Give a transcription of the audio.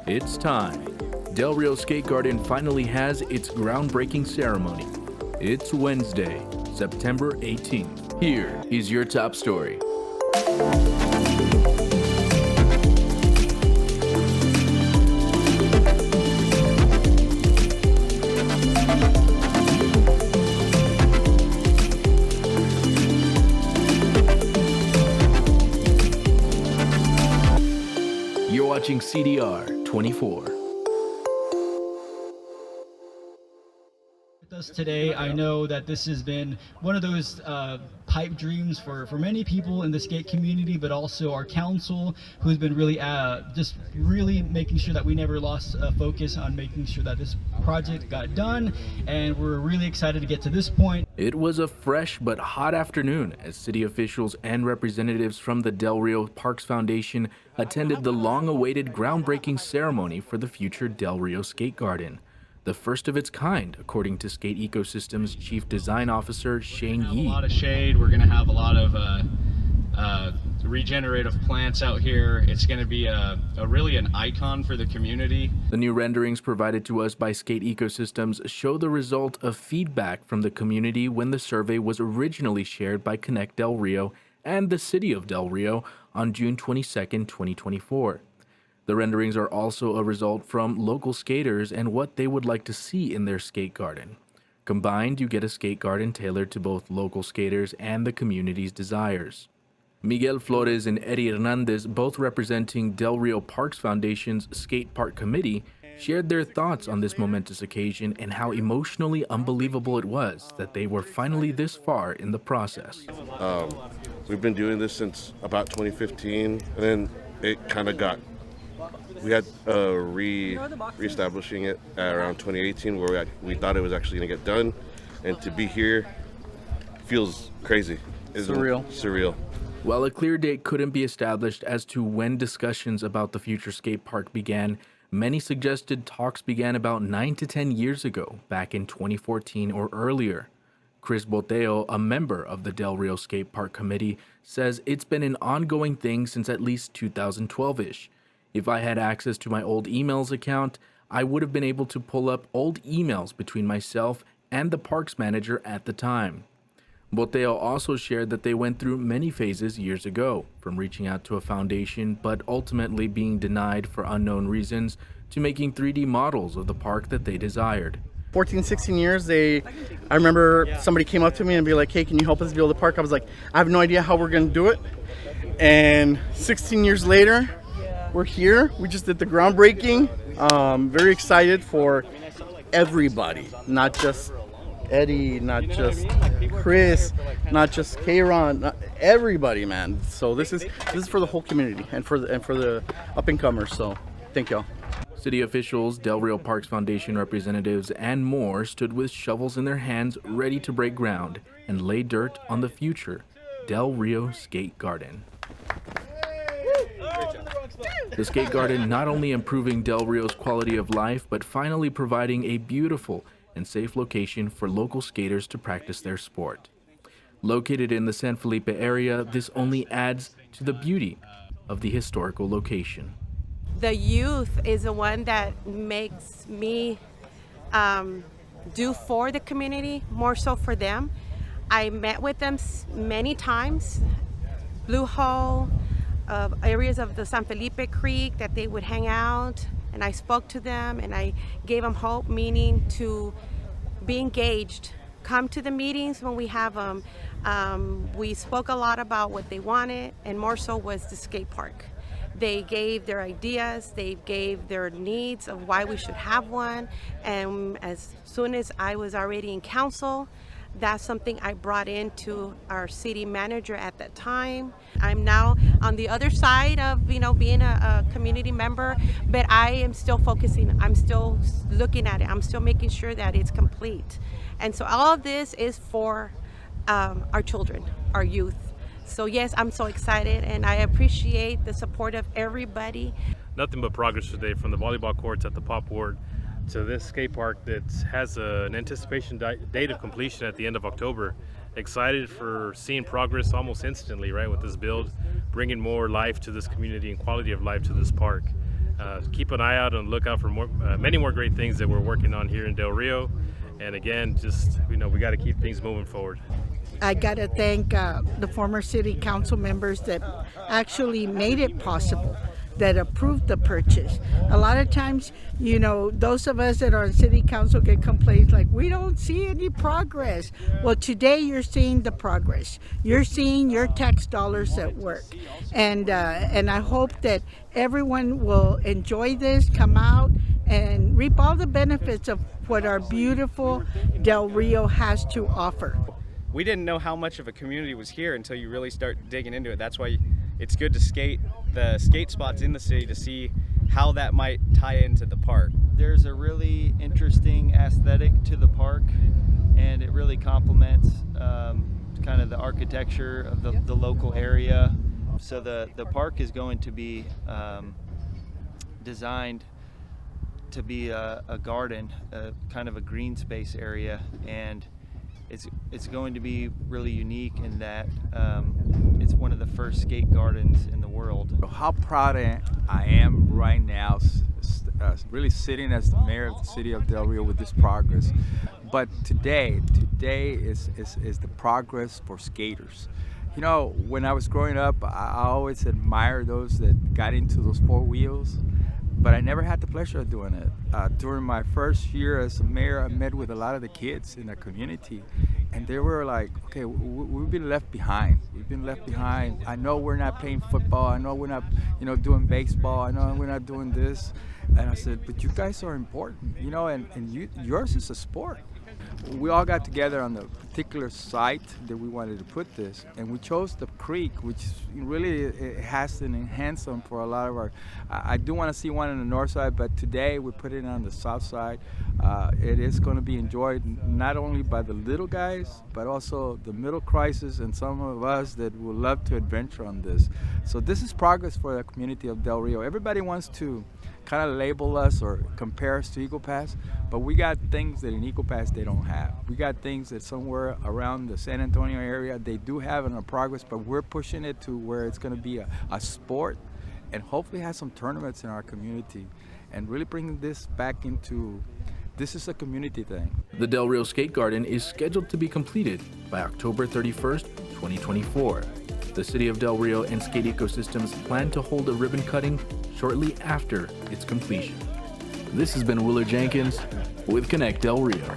It's time. Del Rio Skate Garden finally has its groundbreaking ceremony. It's Wednesday, September 18th. Here is your top story. You're watching CDR24. With us today, I know that this has been one of those pipe dreams for many people in the skate community, but also our council, who's been really just really making sure that we never lost focus on making sure that this project got done, and we're really excited to get to this point. It was a fresh but hot afternoon as city officials and representatives from the Del Rio Parks Foundation attended the long-awaited groundbreaking ceremony for the future Del Rio Skate Garden, the first of its kind, according to Skate Ecosystem's Chief Design Officer Shane Yee. A lot of shade. We're going to have a lot of regenerative plants out here. It's going to be really an icon for the community. The new renderings provided to us by Skate Ecosystems show the result of feedback from the community when the survey was originally shared by Connect Del Rio and the City of Del Rio on June 22, 2024. The renderings are also a result from local skaters and what they would like to see in their skate garden. Combined, you get a skate garden tailored to both local skaters and the community's desires. Miguel Flores and Eddie Hernandez, both representing Del Rio Parks Foundation's Skate Park Committee, shared their thoughts on this momentous occasion and how emotionally unbelievable it was that they were finally this far in the process. We've been doing this since about 2015, and then it kind of we had reestablishing it at around 2018, where we thought it was actually going to get done, and to be here feels crazy. Surreal. While a clear date couldn't be established as to when discussions about the future skate park began, many suggested talks began about 9 to 10 years ago, back in 2014 or earlier. Chris Boteo, a member of the Del Rio Skate Park Committee, says it's been an ongoing thing since at least 2012-ish. If I had access to my old emails account, I would have been able to pull up old emails between myself and the parks manager at the time. Boteo also shared that they went through many phases years ago, from reaching out to a foundation but ultimately being denied for unknown reasons, to making 3D models of the park that they desired. 14, 16 years, I remember somebody came up to me and be like, hey, can you help us build a park? I was like, I have no idea how we're going to do it. And 16 years later, we're here. We just did the groundbreaking. Very excited for everybody, not just Eddie, not just Chris, not just Kayron, everybody, man. So this is for the whole community and for the up and comers. So thank y'all. City officials, Del Rio Parks Foundation representatives, and more stood with shovels in their hands ready to break ground and lay dirt on the future Del Rio Skate Garden. The skate garden not only improving Del Rio's quality of life, but finally providing a beautiful and safe location for local skaters to practice their sport. Located in the San Felipe area, this only adds to the beauty of the historical location. The youth is the one that makes me do for the community, more so for them. I met with them many times, Blue Hole, areas of the San Felipe Creek that they would hang out, and I spoke to them and I gave them hope, meaning to be engaged, come to the meetings when we have them. We spoke a lot about what they wanted, and more so was the skate park. They gave their ideas, they gave their needs of why we should have one, and as soon as I was already in council, that's something I brought into our city manager at that time. I'm now on the other side of, being a community member, but I am still focusing. I'm still looking at it. I'm still making sure that it's complete. And so all of this is for our children, our youth. So yes, I'm so excited, and I appreciate the support of everybody. Nothing but progress today, from the volleyball courts at the Pop Ward to this skate park that has an anticipation date of completion at the end of October. Excited for seeing progress almost instantly, right, with this build, bringing more life to this community and quality of life to this park. keep an eye out and look out for many more great things that we're working on here in Del Rio. And again, just, we got to keep things moving forward. I got to thank the former city council members that actually made it possible, that approved the purchase. A lot of times, those of us that are on city council get complaints like, we don't see any progress. Well, today you're seeing the progress. You're seeing your tax dollars at work. And I hope that everyone will enjoy this, come out, and reap all the benefits of what our beautiful Del Rio has to offer. We didn't know how much of a community was here until you really start digging into it. That's why it's good to skate the skate spots in the city to see how that might tie into the park. There's a really interesting aesthetic to the park, and it really complements kind of the architecture of the local area. So the park is going to be designed to be a garden, kind of a green space area, and it's going to be really unique in that it's one of the first skate gardens in the world. How proud I am right now, really sitting as the mayor of the city of Del Rio with this progress. But today is the progress for skaters. When I was growing up, I always admired those that got into those four wheels, but I never had the pleasure of doing it. During my first year as a mayor, I met with a lot of the kids in the community, and they were like, okay, we've been left behind. We've been left behind. I know we're not playing football. I know we're not, doing baseball. I know we're not doing this. And I said, but you guys are important, and yours is a sport. We all got together on the particular site that we wanted to put this, and we chose the creek, which really it has an enhancement for a lot of our. I do want to see one on the north side, but today we put it on the south side. It is going to be enjoyed not only by the little guys, but also the middle crisis and some of us that would love to adventure on this. So this is progress for the community of Del Rio. Everybody wants to kind of label us or compare us to Eagle Pass, but we got things that in Eagle Pass they don't have. We got things that somewhere around the San Antonio area they do have in our progress, but we're pushing it to where it's going to be a sport, and hopefully have some tournaments in our community, and really bringing this back into, this is a community thing. The Del Rio Skate Garden is scheduled to be completed by October 31st, 2024. The City of Del Rio and Skate Ecosystems plan to hold a ribbon cutting shortly after its completion. This has been Willard Jenkins with Connect Del Rio.